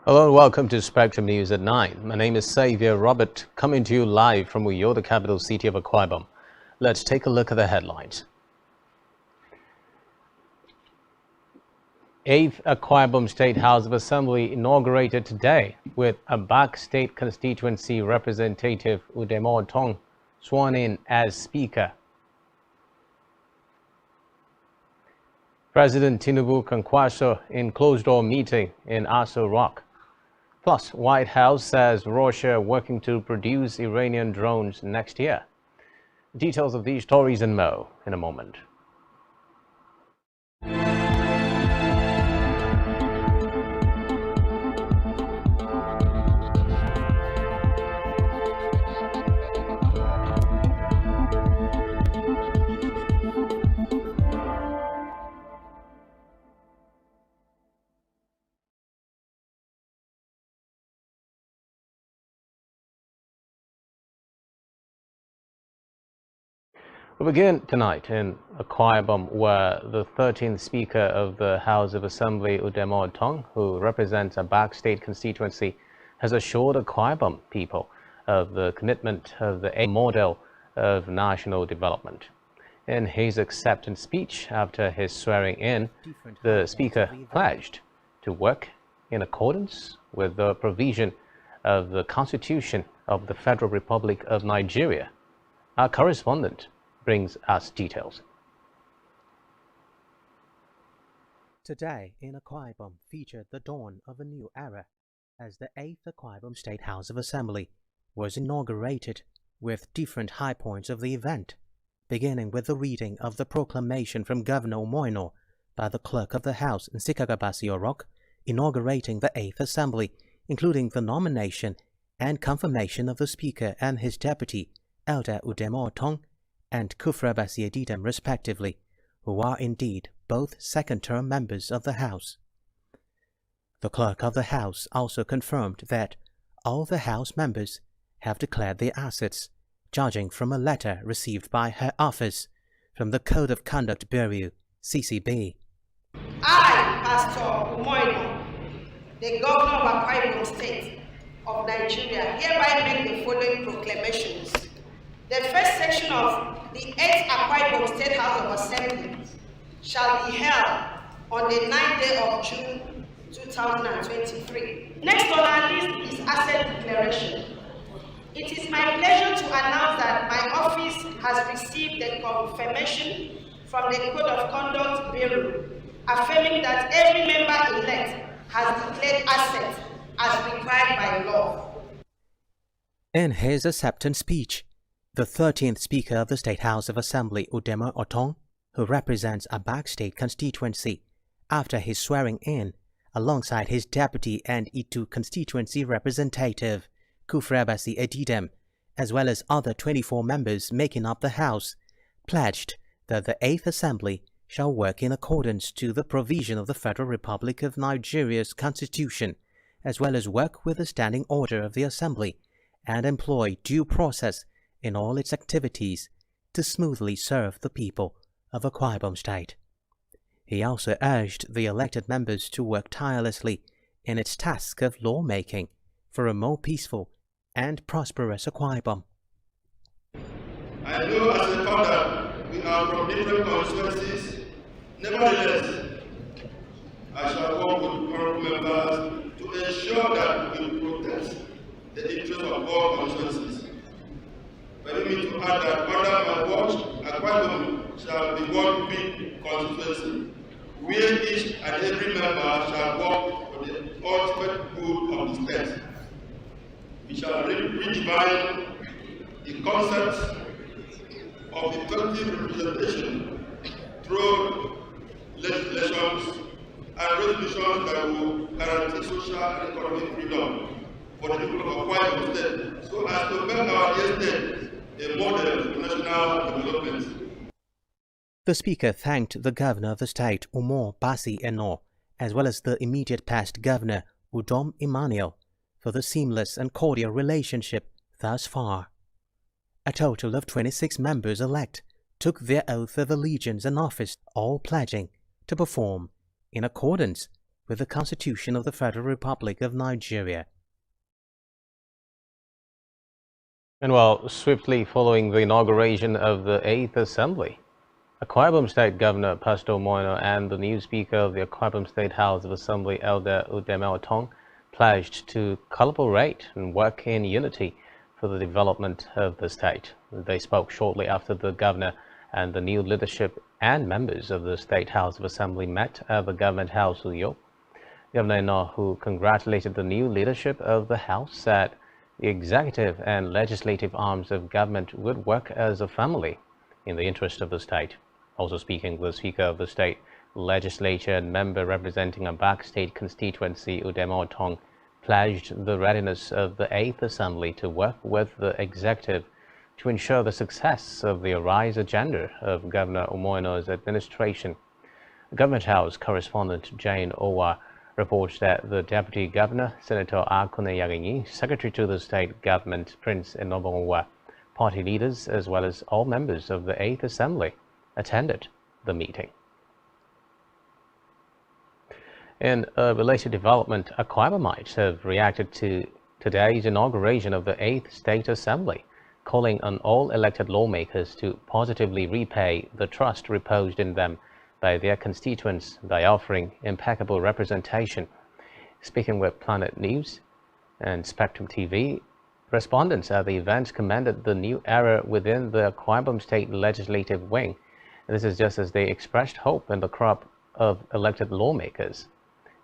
Hello and welcome to Spectrum News at 9. My name is Xavier Robert, coming to you live from Uyo, the capital city of Akwa Ibom. Let's take a look at the headlines. 8th Akwa Ibom State House of Assembly inaugurated today with Abak State Constituency Representative Udemo Tong sworn in as Speaker. President Tinubu Kwankwaso in closed-door meeting in Aso Rock. Plus, White House says Russia working to produce Iranian drones next year. Details of these stories and more in a moment. We begin tonight in Akwa Ibom, where the 13th Speaker of the House of Assembly, Udemo Tong, who represents Abak State constituency, has assured Akwa Ibom people of the commitment of the model of national development. In his acceptance speech after his swearing in, the Speaker pledged to work in accordance with the provision of the Constitution of the Federal Republic of Nigeria. Our correspondent brings us details. Today in Akwa Ibom featured the dawn of a new era as the 8th Akwa Ibom State House of Assembly was inaugurated with different high points of the event, beginning with the reading of the proclamation from Governor Omoino by the Clerk of the House in Sikagabasi Orok, inaugurating the 8th Assembly, including the nomination and confirmation of the Speaker and his deputy, Elder Udemo Tong and Kufrabasi Edidem respectively, who are indeed both second-term members of the House. The Clerk of the House also confirmed that all the House members have declared their assets, judging from a letter received by her office from the Code of Conduct Bureau, CCB. I, Pastor Umoino, the Governor of Akwa Ibom State of Nigeria, hereby make the following proclamations. The first section of the 8th Akwa Ibom State House of Assembly shall be held on the 9th day of June 2023. Next on our list is asset declaration. It is my pleasure to announce that my office has received a confirmation from the Code of Conduct Bureau affirming that every member-elect has declared assets as required by law. In his acceptance speech, the 13th Speaker of the State House of Assembly, Udemo Tong, who represents Abak State constituency, after his swearing in, alongside his deputy and Itu constituency representative, Kufrabasi Edidem, as well as other 24 members making up the House, pledged that the 8th Assembly shall work in accordance to the provision of the Federal Republic of Nigeria's Constitution, as well as work with the standing order of the Assembly, and employ due process in all its activities to smoothly serve the people of Akwa Ibom State. He also urged the elected members to work tirelessly in its task of lawmaking for a more peaceful and prosperous Akwa Ibom. I know as a founder we are from different constituencies. Nevertheless, I shall work with honorable members to ensure that we protect the interests of all constituencies. Permit me to add that under my watch, Akwa Ibom shall be one big constituency, where each and every member shall work for the ultimate good of the state. We shall redefine the concept of effective representation through legislations and resolutions that will guarantee social and economic freedom for the people of Akwa Ibom State, so as to make our state a model for national development. The Speaker thanked the Governor of the state, Umar Basi Eno, as well as the immediate past Governor, Udom Emmanuel, for the seamless and cordial relationship thus far. A total of 26 members-elect took their oath of allegiance and office, all pledging to perform in accordance with the Constitution of the Federal Republic of Nigeria. And while swiftly following the inauguration of the 8th Assembly, Akwa Ibom State Governor Pastor Moino and the new Speaker of the Akwa Ibom State House of Assembly, Elder Udeme Otong, pledged to collaborate and work in unity for the development of the state. They spoke shortly after the governor and the new leadership and members of the State House of Assembly met at the Government House, Uyo. Governor Eno, who congratulated the new leadership of the House, said the executive and legislative arms of government would work as a family in the interest of the state. Also speaking, the Speaker of the State Legislature and member representing a back state constituency, Udeme Otong, pledged the readiness of the 8th Assembly to work with the executive to ensure the success of the Arise agenda of Governor Umoino's administration. Government House correspondent Jane Owa reports that the Deputy Governor, Senator Akune Yaginyi, Secretary to the State Government, Prince Enobonwa, party leaders, as well as all members of the 8th Assembly, attended the meeting. In a related development, Akwa Ibomites have reacted to today's inauguration of the 8th State Assembly, calling on all elected lawmakers to positively repay the trust reposed in them by their constituents by offering impeccable representation. Speaking with Planet News and Spectrum TV, respondents at the event commended the new era within the Akwa Ibom State Legislative Wing. And this is just as they expressed hope in the crop of elected lawmakers.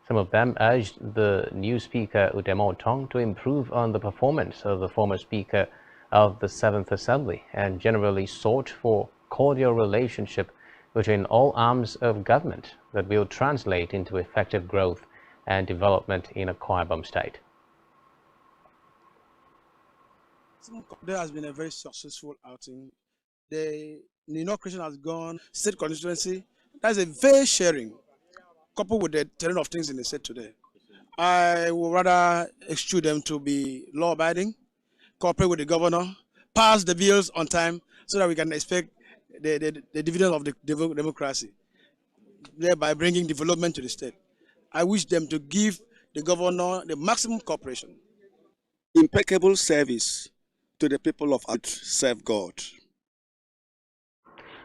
Some of them urged the new Speaker, Udeme Otong, to improve on the performance of the former Speaker of the 7th Assembly and generally sought for cordial relationship between all arms of government that will translate into effective growth and development in Akwa Ibom State. There has been a very successful outing. The inauguration has gone, state constituency. That's a very sharing, coupled with the terrain of things in the state today. I would rather exhort them to be law-abiding, cooperate with the governor, pass the bills on time so that we can expect the dividend of the democracy, thereby bringing development to the state. I wish them to give the governor the maximum cooperation. Impeccable service to the people of serve God.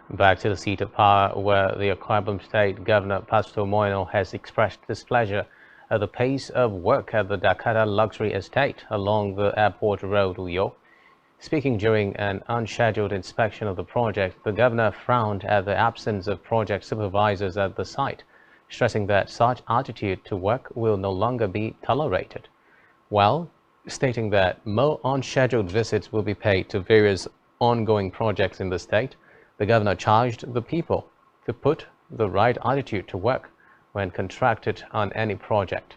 Back to the seat of power, where the Akwa Ibom State Governor Pastor Moino has expressed displeasure at the pace of work at the Dakata Luxury Estate along the Airport Road, Uyo. Speaking during an unscheduled inspection of the project, the governor frowned at the absence of project supervisors at the site, stressing that such attitude to work will no longer be tolerated, while stating that more unscheduled visits will be paid to various ongoing projects in the state. The governor charged the people to put the right attitude to work when contracted on any project.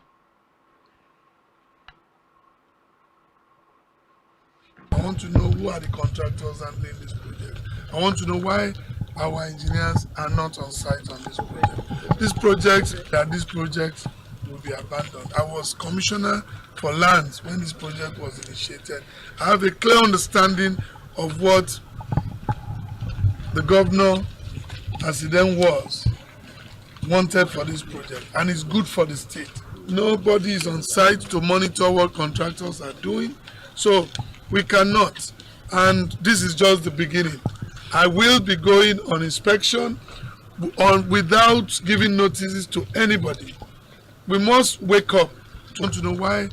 I want to know who are the contractors handling this project. I want to know why our engineers are not on site on this project. This project will be abandoned. I was commissioner for lands when this project was initiated. I have a clear understanding of what the governor, as he then was, wanted for this project, and it's good for the state. Nobody is on site to monitor what contractors are doing, so we cannot, and this is just the beginning. I will be going on inspection without giving notices to anybody. We must wake up. Want to know why?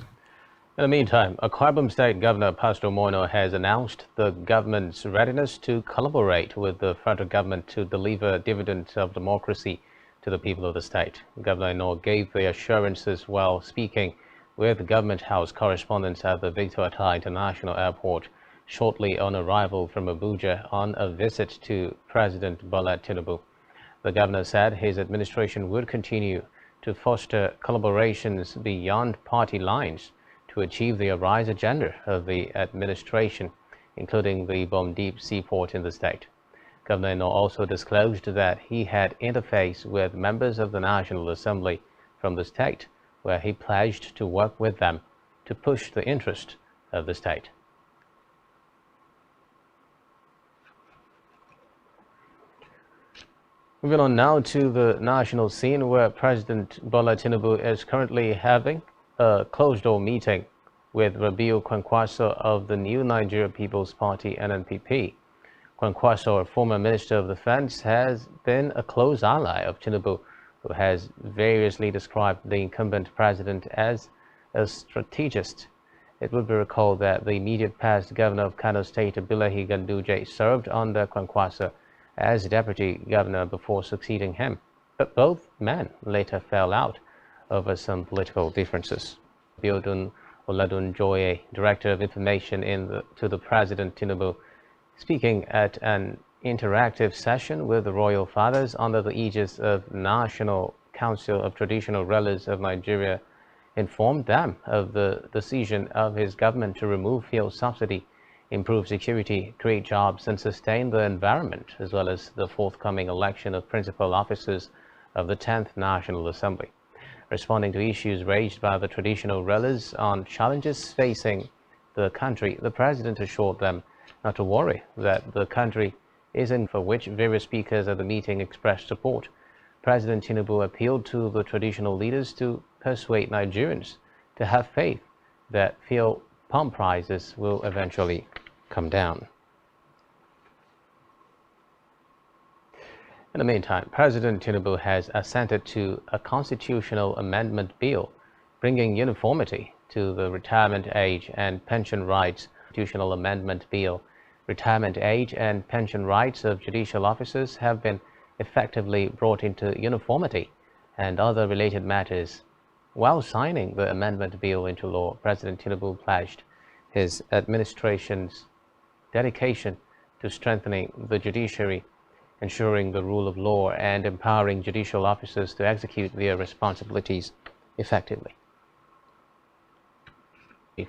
In the meantime, Akwa Ibom State Governor Pastor Moino has announced the government's readiness to collaborate with the federal government to deliver dividends of democracy to the people of the state. Governor Eno gave the assurances while speaking with Government House correspondents at the Victor Atta International Airport shortly on arrival from Abuja on a visit to President Bola Tinubu. The governor said his administration would continue to foster collaborations beyond party lines to achieve the Arise agenda of the administration, including the Ibom Deep Seaport in the state. Governor Eno also disclosed that he had interfaced with members of the National Assembly from the state, where he pledged to work with them to push the interest of the state. Moving on now to the national scene, where President Bola Tinubu is currently having a closed-door meeting with Rabiu Kwankwaso of the New Nigeria People's Party (NNPP). Kwankwaso, a former Minister of Defense, has been a close ally of Tinubu, who has variously described the incumbent president as a strategist. It would be recalled that the immediate past governor of Kano State, Abdullahi Ganduje, served under Kwankwaso as deputy governor before succeeding him, but both men later fell out over some political differences. Biodun Oladunjoye, Director of Information to the President Tinubu, speaking at an interactive session with the royal fathers under the aegis of National Council of Traditional Rulers of Nigeria, informed them of the decision of his government to remove fuel subsidy, improve security, create jobs, and sustain the environment, as well as the forthcoming election of principal officers of the 10th National Assembly. Responding to issues raised by the traditional rulers on challenges facing the country, the president assured them not to worry, that the country is in for which various speakers at the meeting expressed support. President Tinubu appealed to the traditional leaders to persuade Nigerians to have faith that fuel pump prices will eventually come down. In the meantime, President Tinubu has assented to a constitutional amendment bill bringing uniformity to the retirement age and pension rights. Constitutional amendment bill, retirement age and pension rights of judicial officers have been effectively brought into uniformity and other related matters. While signing the amendment bill into law, President Tinubu pledged his administration's dedication to strengthening the judiciary, ensuring the rule of law, and empowering judicial officers to execute their responsibilities effectively.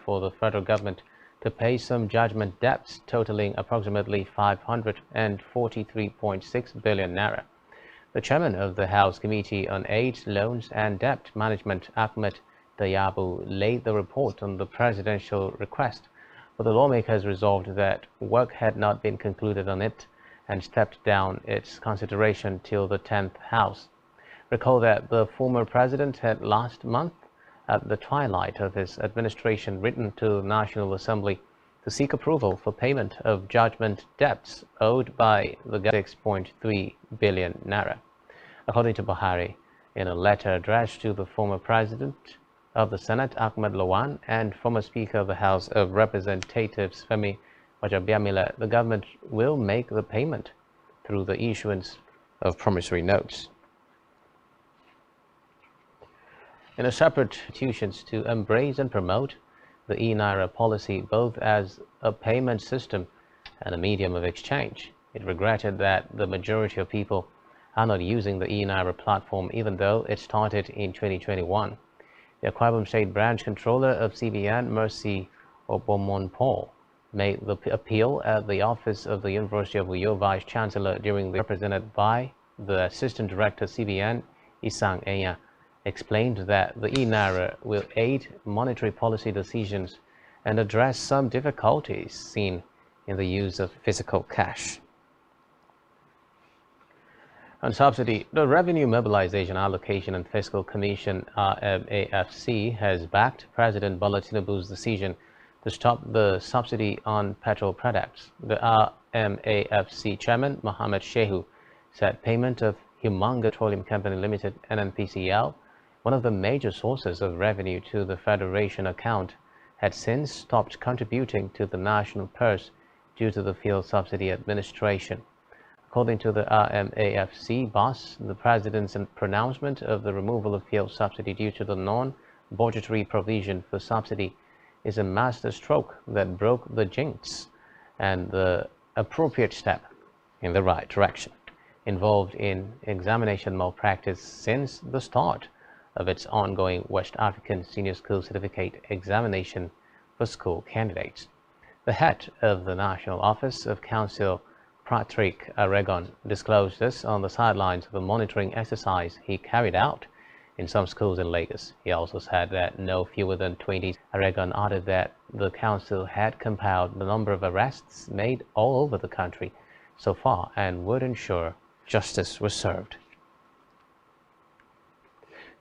For the federal government to pay some judgment debts totaling approximately 543.6 billion naira. The chairman of the House Committee on Aid, Loans and Debt Management, Ahmed Dayabu, laid the report on the presidential request, but the lawmakers resolved that work had not been concluded on it and stepped down its consideration till the 10th House. Recall that the former president had last month, at the twilight of his administration, written to the National Assembly to seek approval for payment of judgment debts owed by the 6.3 billion naira. According to Buhari, in a letter addressed to the former president of the Senate, Ahmed Lawan, and former Speaker of the House of Representatives, Femi Wajabiamila, the government will make the payment through the issuance of promissory notes. In a separate institutions to embrace and promote the e-Naira policy both as a payment system and a medium of exchange, it regretted that the majority of people are not using the e-Naira platform, even though it started in 2021. The Akwa Ibom State Branch Controller of CBN, Mercy Obomonpo, made the appeal at the office of the University of Uyo Vice Chancellor during the represented by the Assistant Director CBN, Isang Enya, explained that the e-Naira will aid monetary policy decisions and address some difficulties seen in the use of physical cash. On subsidy, the Revenue Mobilization Allocation and Fiscal Commission (RMAFC) has backed President Bola Tinubu's decision to stop the subsidy on petrol products. The RMAFC chairman, Mohammed Shehu, said payment of Humanga Petroleum Company Limited (NNPCL), one of the major sources of revenue to the Federation account, had since stopped contributing to the national purse due to the fuel subsidy administration. According to the RMAFC boss, the president's pronouncement of the removal of fuel subsidy due to the non-budgetary provision for subsidy is a masterstroke that broke the jinx and the appropriate step in the right direction, involved in examination malpractice since the start of its ongoing West African Senior School Certificate examination for school candidates. The head of the National Office of Counsel, Patrick Aragon, disclosed this on the sidelines of a monitoring exercise he carried out in some schools in Lagos. He also said that no fewer than 20. Aragon added that the council had compiled the number of arrests made all over the country so far and would ensure justice was served.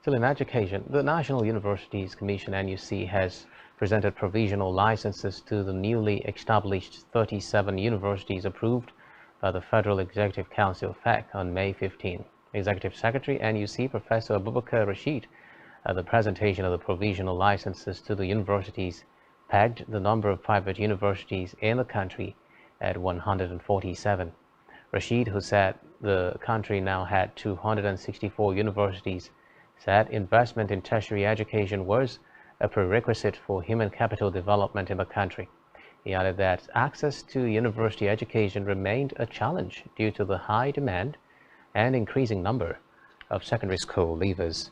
Still in education, the National Universities Commission (NUC) has presented provisional licenses to the newly established 37 universities approved by the Federal Executive Council (FEC) on May 15. Executive Secretary NUC Professor Abubakar Rashid, at the presentation of the provisional licenses to the universities, pegged the number of private universities in the country at 147. Rashid, who said the country now had 264 universities, said investment in tertiary education was a prerequisite for human capital development in the country. He added that access to university education remained a challenge due to the high demand and increasing number of secondary school leavers.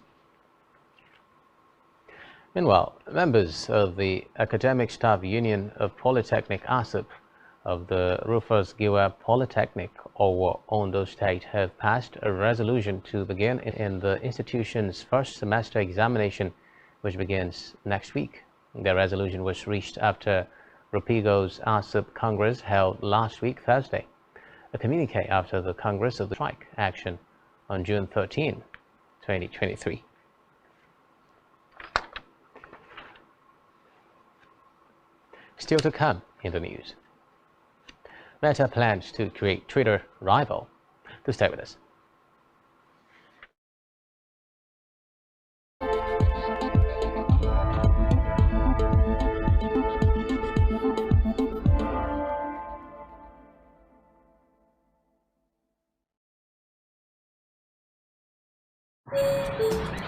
Meanwhile, members of the Academic Staff Union of Polytechnic ASUP of the Rufus Giwa Polytechnic, Owo, Ondo State, have passed a resolution to begin in the institution's first semester examination, which begins next week. The resolution was reached after Rupigo's ASUP Congress held last week, Thursday. A communique after the Congress of the strike action on June 13, 2023. Still to come in the news. Meta plans to create Twitter rival. To stay with us.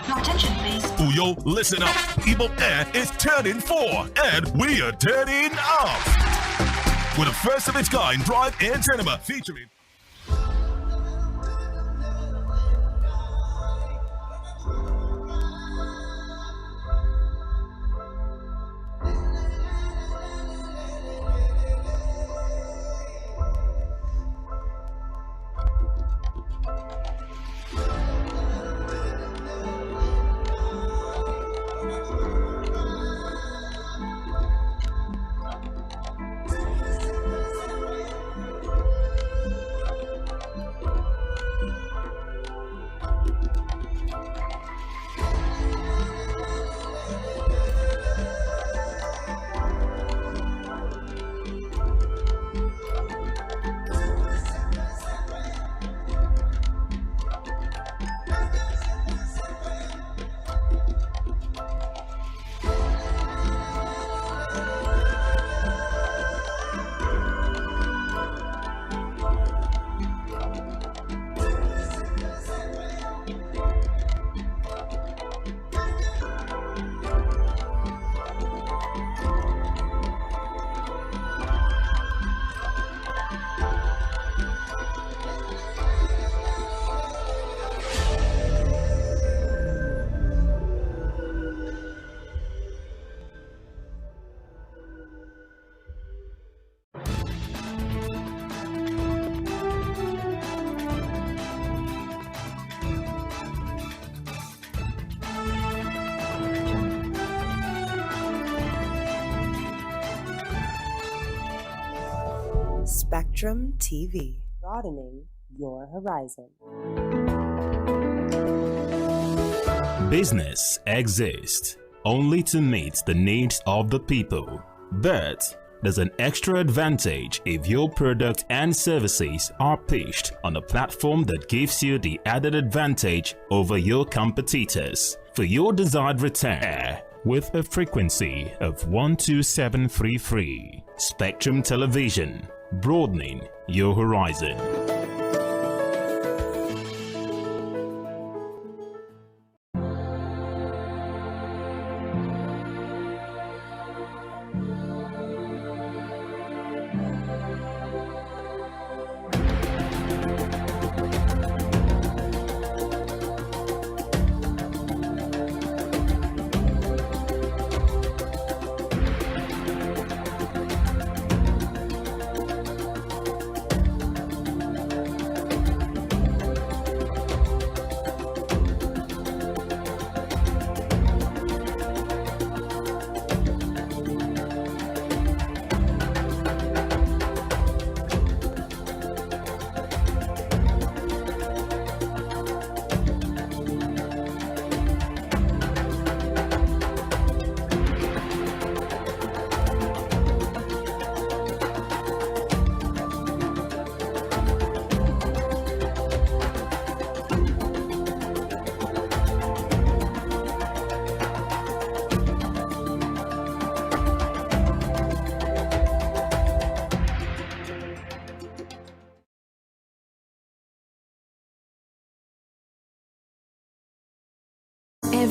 Your attention, please. Uyo, listen up. Igbo Air is turning 4, and we are turning up. With a first of its kind drive-in cinema featuring Spectrum TV, broadening your horizon. business exists only to meet the needs of the people. But there's an extra advantage if your product and services are pitched on a platform that gives you the added advantage over your competitors. For your desired return with a frequency of 12733, Spectrum Television, broadening your horizon.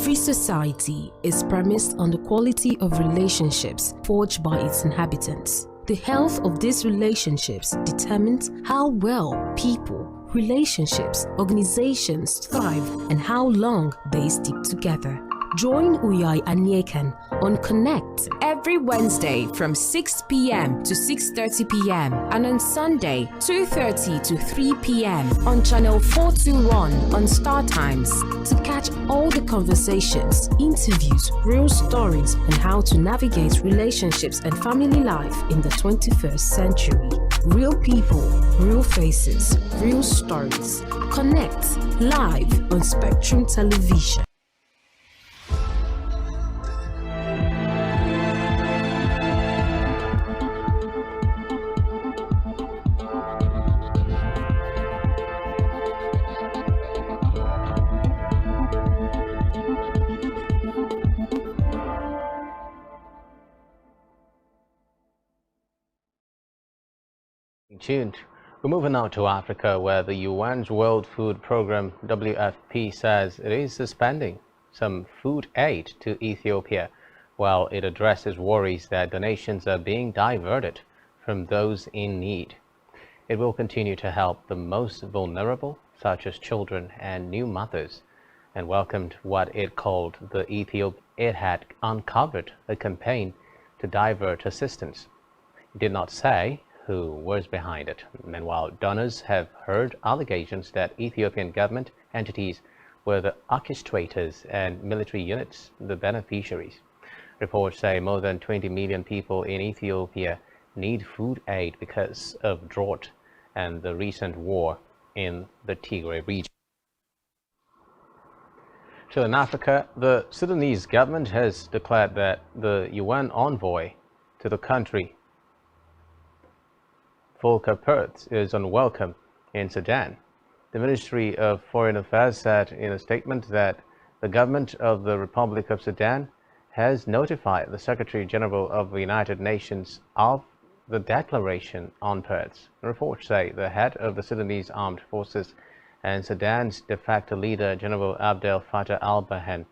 Every society is premised on the quality of relationships forged by its inhabitants. The health of these relationships determines how well people, relationships, organizations thrive and how long they stick together. Join Uyai Anyekan on Connect every Wednesday from 6 p.m. to 6:30 p.m. and on Sunday 2:30 to 3 p.m. on channel 421 on Star Times to catch all the conversations, interviews, real stories and how to navigate relationships and family life in the 21st century. Real people, real faces, real stories. Connect live on Spectrum Television. Tuned. We're moving now to Africa, where the UN's World Food Programme WFP says it is suspending some food aid to Ethiopia while it addresses worries that donations are being diverted from those in need. It will continue to help the most vulnerable, such as children and new mothers, and welcomed what it called the Ethiopia. It had uncovered a campaign to divert assistance. It did not say who was behind it. Meanwhile, donors have heard allegations that Ethiopian government entities were the orchestrators and military units the beneficiaries. Reports say more than 20 million people in Ethiopia need food aid because of drought and the recent war in the Tigray region. So in Africa, the Sudanese government has declared that the UN envoy to the country, Volker Perthes, is unwelcome in Sudan. The Ministry of Foreign Affairs said in a statement that the government of the Republic of Sudan has notified the Secretary General of the United Nations of the declaration on Perthes. Reports say the head of the Sudanese Armed Forces and Sudan's de facto leader, General Abdel Fattah al-Burhan,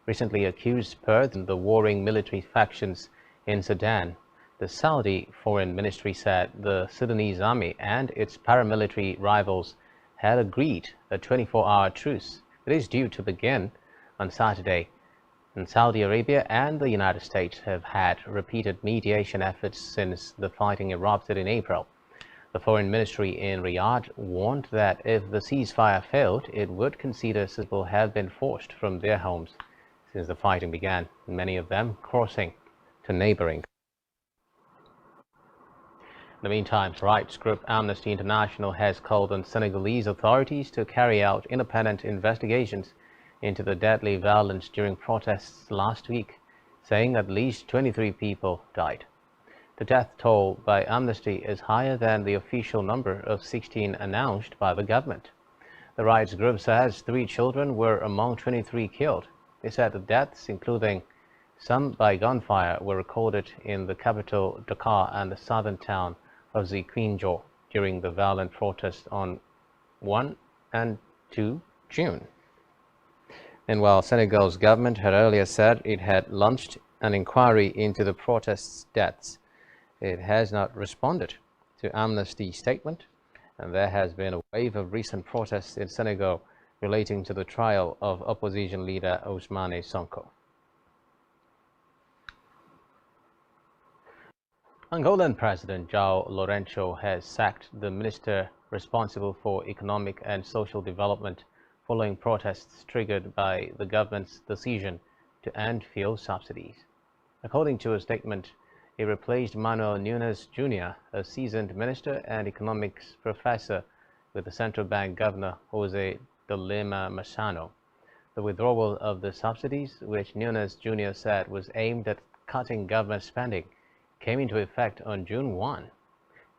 recently accused Perthes and the warring military factions in Sudan. The Saudi Foreign Ministry said the Sudanese army and its paramilitary rivals had agreed a 24-hour truce that is due to begin on Saturday. And Saudi Arabia and the United States have had repeated mediation efforts since the fighting erupted in April. The Foreign Ministry in Riyadh warned that if the ceasefire failed, it would consider people have been forced from their homes since the fighting began, many of them crossing to neighboring. In the meantime, rights group Amnesty International has called on Senegalese authorities to carry out independent investigations into the deadly violence during protests last week, saying at least 23 people died. The death toll by Amnesty is higher than the official number of 16 announced by the government. The rights group says 3 children were among 23 killed. They said the deaths, including some by gunfire, were recorded in the capital Dakar and the southern town of Ziguinchor during the violent protests on 1 and 2 June. And while Senegal's government had earlier said it had launched an inquiry into the protests' deaths, it has not responded to Amnesty's statement, and there has been a wave of recent protests in Senegal relating to the trial of opposition leader Ousmane Sonko. Angolan President João Lourenço has sacked the minister responsible for economic and social development following protests triggered by the government's decision to end fuel subsidies. According to a statement, he replaced Manuel Nunes Jr., a seasoned minister and economics professor, with the central bank governor José de Lima Massano. The withdrawal of the subsidies, which Nunes Jr. said was aimed at cutting government spending, came into effect on June 1,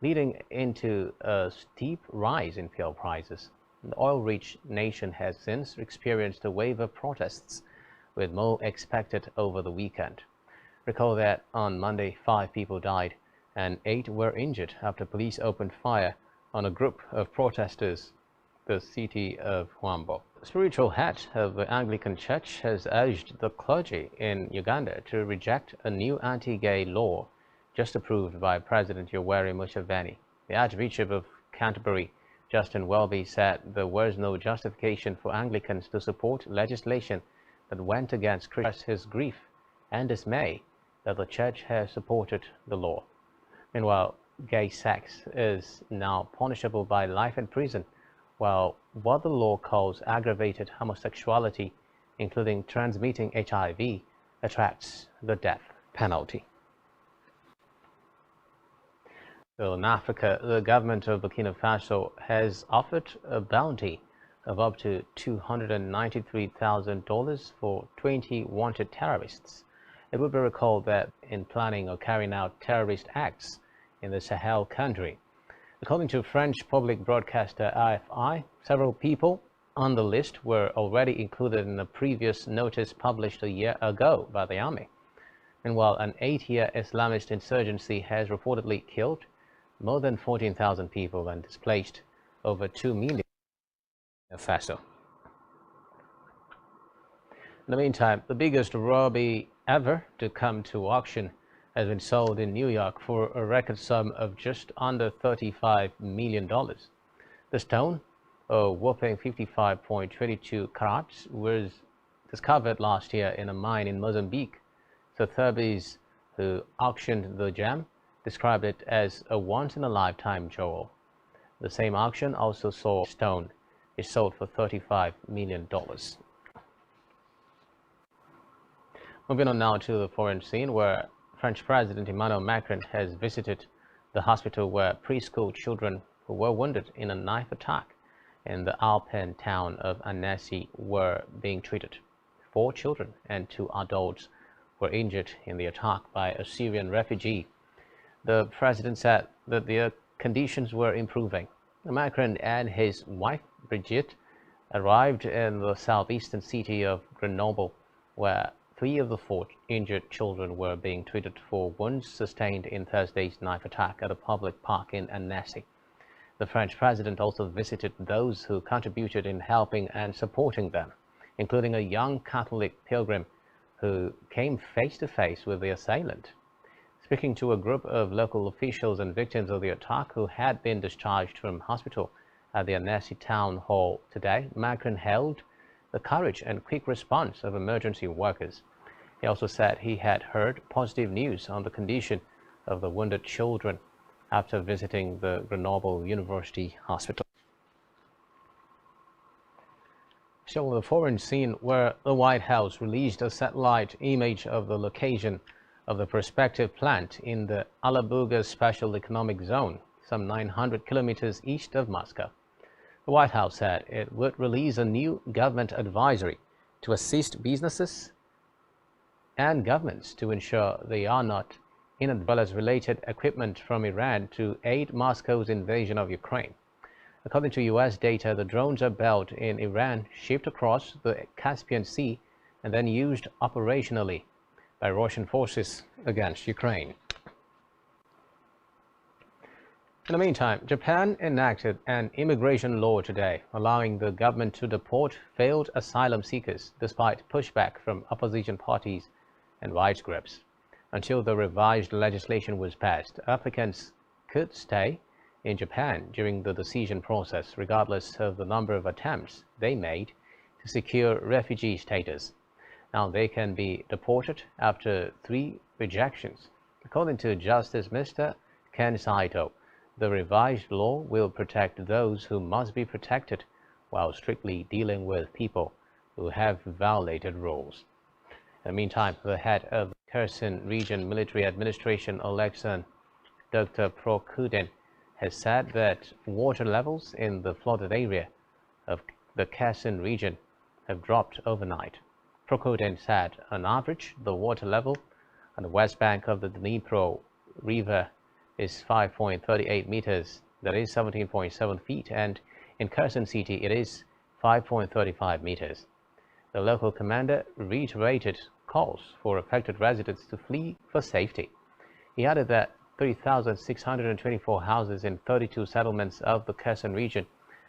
leading into a steep rise in fuel prices. The oil-rich nation has since experienced a wave of protests, with more expected over the weekend. Recall that on Monday, 5 people died and 8 were injured after police opened fire on a group of protesters in the city of Huambo. spiritual head of the Anglican Church has urged the clergy in Uganda to reject a new anti-gay law just approved by President Yoweri Museveni. The Archbishop of Canterbury, Justin Welby, said there was no justification for Anglicans to support legislation that went against Christ. His grief and dismay that the Church has supported the law. Meanwhile, gay sex is now punishable by life in prison, while what the law calls aggravated homosexuality, including transmitting HIV, attracts the death penalty. So in Africa, the government of Burkina Faso has offered a bounty of up to $293,000 for 20 wanted terrorists. It would be recalled that in planning or carrying out terrorist acts in the Sahel country. According to French public broadcaster RFI, several people on the list were already included in a previous notice published a year ago by the army. Meanwhile, an 8-year Islamist insurgency has reportedly killed more than 14,000 people and displaced over 2 million in Faso. In the meantime, the biggest ruby ever to come to auction has been sold in New York for a record sum of just under $35 million. The stone, a whopping 55.22 carats, was discovered last year in a mine in Mozambique. Sotheby's, who auctioned the gem, described it as a once-in-a-lifetime jewel. The same auction also saw stone is sold for $35 million. Moving on now to the foreign scene, where French President Emmanuel Macron has visited the hospital where preschool children who were wounded in a knife attack in the Alpine town of Annecy were being treated. 4 children and 2 adults were injured in the attack by a Syrian refugee. The president said that their conditions were improving. Macron and his wife Brigitte arrived in the southeastern city of Grenoble, where 3 of the 4 injured children were being treated for wounds sustained in Thursday's knife attack at a public park in Annecy. The French president also visited those who contributed in helping and supporting them, including a young Catholic pilgrim who came face to face with the assailant. Speaking to a group of local officials and victims of the attack who had been discharged from hospital at the Annecy town hall today, Macron hailed the courage and quick response of emergency workers. He also said he had heard positive news on the condition of the wounded children after visiting the Grenoble University Hospital. Still on the foreign scene, where the White House released a satellite image of the location of the prospective plant in the Alabuga Special Economic Zone, some 900 kilometers east of Moscow. The White House said it would release a new government advisory to assist businesses and governments to ensure they are not in, as well as related equipment from Iran to aid Moscow's invasion of Ukraine. According to U.S. data, the drones are built in Iran, shipped across the Caspian Sea, and then used operationally by Russian forces against Ukraine. In the meantime, Japan enacted an immigration law today, allowing the government to deport failed asylum seekers despite pushback from opposition parties and rights groups. Until the revised legislation was passed, applicants could stay in Japan during the decision process, regardless of the number of attempts they made to secure refugee status. Now they can be deported after 3 rejections. According to Justice Mr. Ken Saito, the revised law will protect those who must be protected while strictly dealing with people who have violated rules. In the meantime, the head of the Kherson Region Military Administration, Alexan Dr. Prokudin, has said that water levels in the flooded area of the Kherson region have dropped overnight. Prokudin said, on average, the water level on the west bank of the Dnipro River is 5.38 meters, that is 17.7 feet, and in Kherson City it is 5.35 meters. The local commander reiterated calls for affected residents to flee for safety. He added that 3,624 houses in 32 settlements of the Kherson region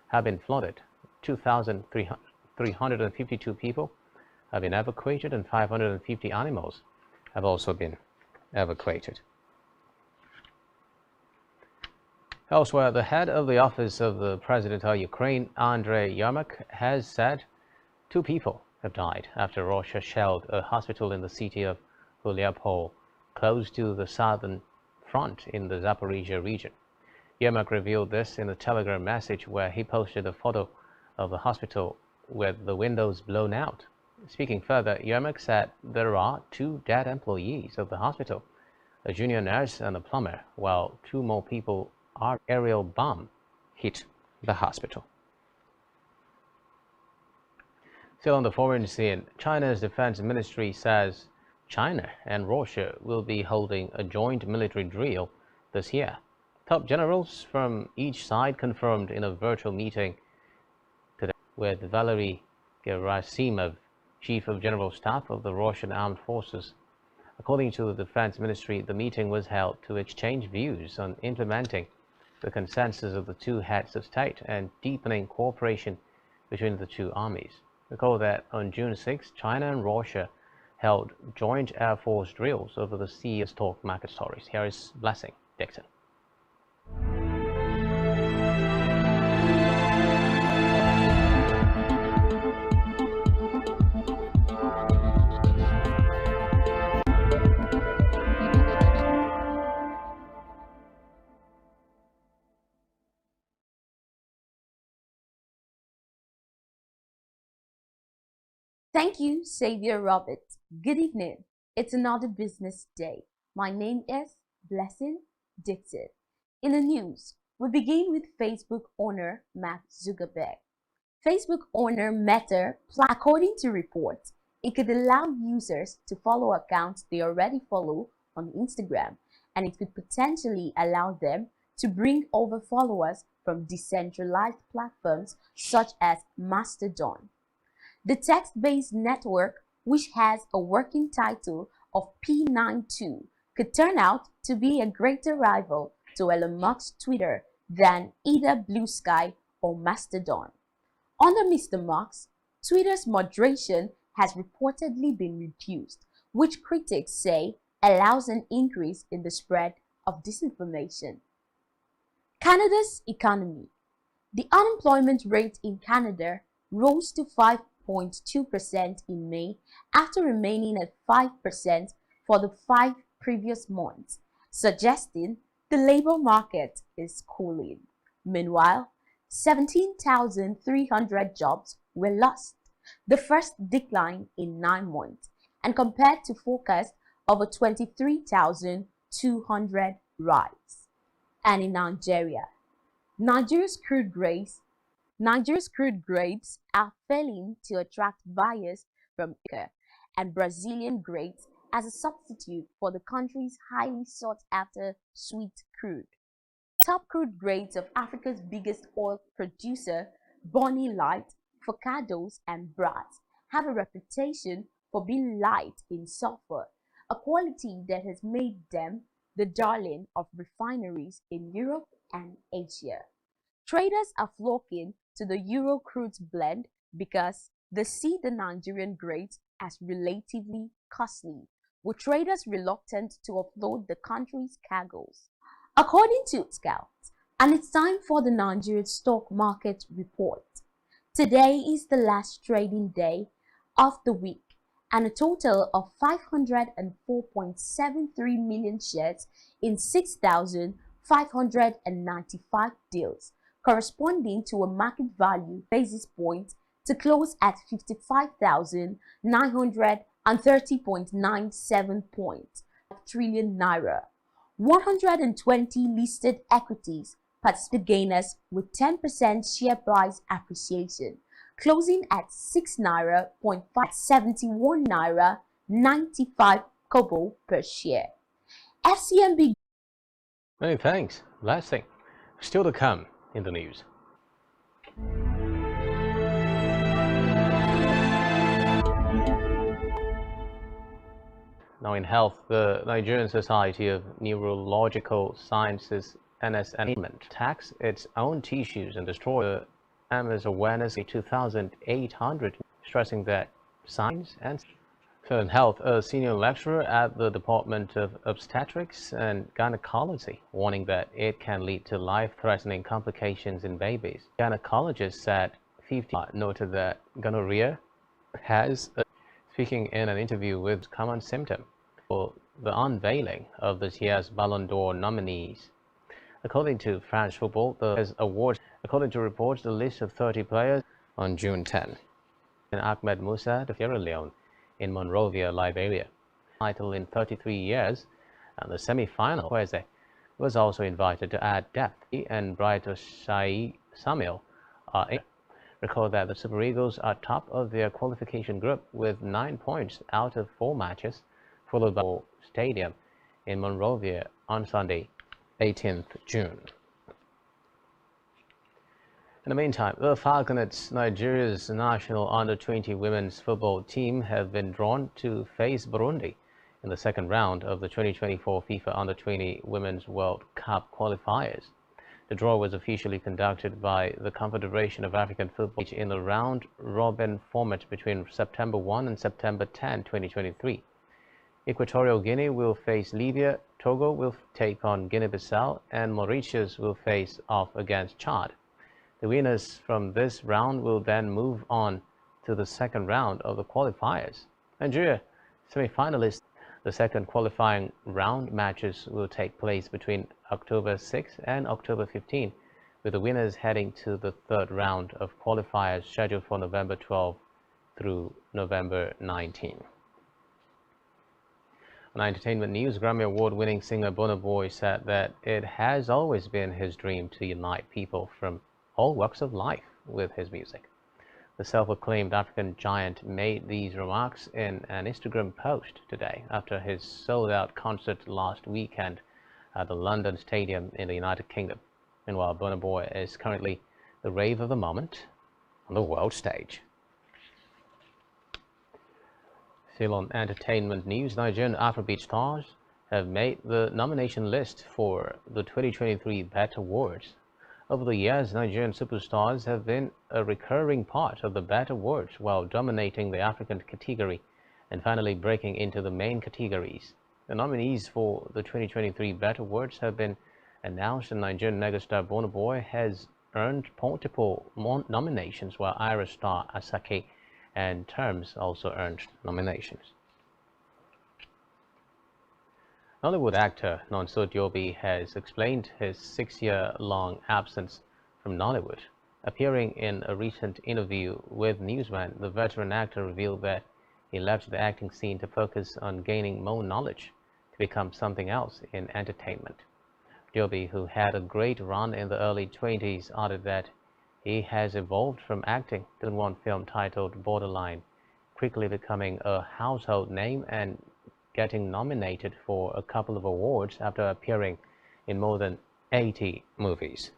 have been flooded. 2,300 352 people have been evacuated and 550 animals have also been evacuated. Elsewhere, the head of the office of the President of Ukraine, Andriy Yermak, has said 2 people have died after Russia shelled a hospital in the city of Uliapol, close to the southern front in the Zaporizhia region. Yermak revealed this in a Telegram message where he posted a photo of the hospital with the windows blown out. Speaking further, Yermak said there are 2 dead employees of the hospital, a junior nurse and a plumber, while 2 more people are aerial bomb hit the hospital. Still on the foreign scene, China's defense ministry says China and Russia will be holding a joint military drill this year. Top generals from each side confirmed in a virtual meeting today with Valery Gerasimov, Chief of General Staff of the Russian Armed Forces. According to the Defense Ministry, the meeting was held to exchange views on implementing the consensus of the 2 heads of state and deepening cooperation between the 2 armies. Recall that on June 6, China and Russia held joint Air Force drills over the sea. Let's talk market stories. Here is Blessing Dixon. Thank you, Xavier Robert. Good evening. It's another business day. My name is Blessing Dixon. In the news, we begin with Facebook owner Mark Zuckerberg. Facebook owner Meta, according to reports, it could allow users to follow accounts they already follow on Instagram, and it could potentially allow them to bring over followers from decentralized platforms such as Mastodon. The text-based network, which has a working title of P92, could turn out to be a greater rival to Elon Musk's Twitter than either Blue Sky or Mastodon. Under Mr. Musk, Twitter's moderation has reportedly been reduced, which critics say allows an increase in the spread of disinformation. Canada's economy. The unemployment rate in Canada rose to 5.2% in May after remaining at 5% for the 5 previous months, suggesting the labor market is cooling. Meanwhile, 17,300 jobs were lost, the first decline in 9 months, and compared to forecast of a 23,200 rise. And in Nigeria, Nigeria's crude grades are failing to attract buyers from Africa and Brazilian grades as a substitute for the country's highly sought-after sweet crude. Top crude grades of Africa's biggest oil producer, Bonny Light, Focados, and Brass, have a reputation for being light in sulfur, a quality that has made them the darling of refineries in Europe and Asia. Traders are flocking to the Euro crude blend because they see the Nigerian grades as relatively costly, with traders reluctant to offload the country's cargoes. According to Scouts, and it's time for the Nigerian stock market report. Today is the last trading day of the week, and a total of 504.73 million shares in 6,595 deals, corresponding to a market value basis point to close at 55,930.97 trillion naira. 120 listed equities participated gainers with 10% share price appreciation, closing at 6 naira, 71 naira, 95 kobo per share. FCMB. Many thanks. Last thing, still to come in the news. Now in health, the Nigerian Society of Neurological Sciences NSN tax its own tissues and destroy the Alzheimer's awareness in 2,800, stressing that science and health, a senior lecturer at the Department of Obstetrics and Gynecology, warning that it can lead to life-threatening complications in babies. Gynecologists at 50 noted that gonorrhea has, speaking in an interview with common symptom for the unveiling of this year's Ballon d'Or nominees. According to France Football, according to reports, the list of 30 players on June 10. And Ahmed Musa de Sierra Leone in Monrovia, Liberia. Title in 33 years, and the semi-final Kweze was also invited to add depth, and Brighter Shai Samuel recall that the Super Eagles are top of their qualification group with 9 points out of 4 matches, followed by Stadium in Monrovia on Sunday, 18th June. In the meantime, the Falconets, Nigeria's national under-20 women's football team, have been drawn to face Burundi in the second round of the 2024 FIFA Under-20 Women's World Cup qualifiers. The draw was officially conducted by the Confederation of African Football in the round-robin format between September 1 and September 10, 2023. Equatorial Guinea will face Libya, Togo will take on Guinea-Bissau, and Mauritius will face off against Chad. The winners from this round will then move on to the second round of the qualifiers. Nigeria semi-finalists. The second qualifying round matches will take place between October 6 and October 15, with the winners heading to the third round of qualifiers scheduled for November 12 through November 19. On entertainment news, Grammy Award-winning singer Burna Boy said that it has always been his dream to unite people from all walks of life with his music. The self-acclaimed African giant made these remarks in an Instagram post today after his sold-out concert last weekend at the London Stadium in the United Kingdom. And while Burna Boy is currently the rave of the moment on the world stage. Still on entertainment news, Nigerian Afrobeat stars have made the nomination list for the 2023 BET Awards. Over the years, Nigerian superstars have been a recurring part of the BET Awards while dominating the African category and finally breaking into the main categories. The nominees for the 2023 BET Awards have been announced, and Nigerian megastar Burna Boy has earned multiple nominations, while Irish star Asake and Terms also earned nominations. Nollywood actor Nonso Diobi has explained his 6-year-long absence from Nollywood. Appearing in a recent interview with Newsman, the veteran actor revealed that he left the acting scene to focus on gaining more knowledge to become something else in entertainment. Diobi, who had a great run in the early 20s, added that he has evolved from acting to one film titled Borderline, quickly becoming a household name and getting nominated for a couple of awards after appearing in more than 80 movies.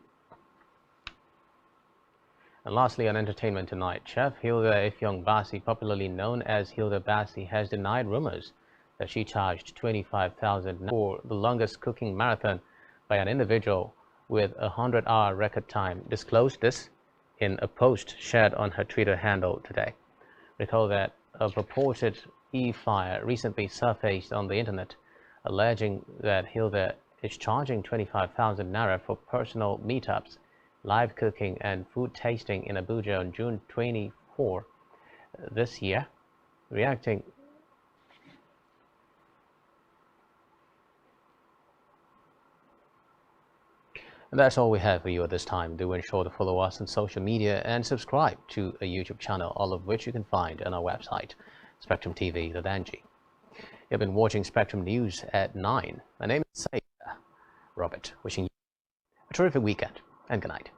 And lastly, on Entertainment Tonight, chef Hilda Ifyong Basi, popularly known as Hilda Basi, has denied rumors that she charged 25,000 for the longest cooking marathon by an individual with a 100-hour record time. Disclosed this in a post shared on her Twitter handle today. Recall that a purported e-flyer recently surfaced on the internet, alleging that Hilda is charging 25,000 naira for personal meetups, live cooking and food tasting in Abuja on June 24 this year. Reacting and that's all we have for you at this time. Do ensure to follow us on social media and subscribe to a YouTube channel, all of which you can find on our website, spectrumtv.ng. You've been watching Spectrum News at 9. My name is Robert, wishing you a terrific weekend and good night.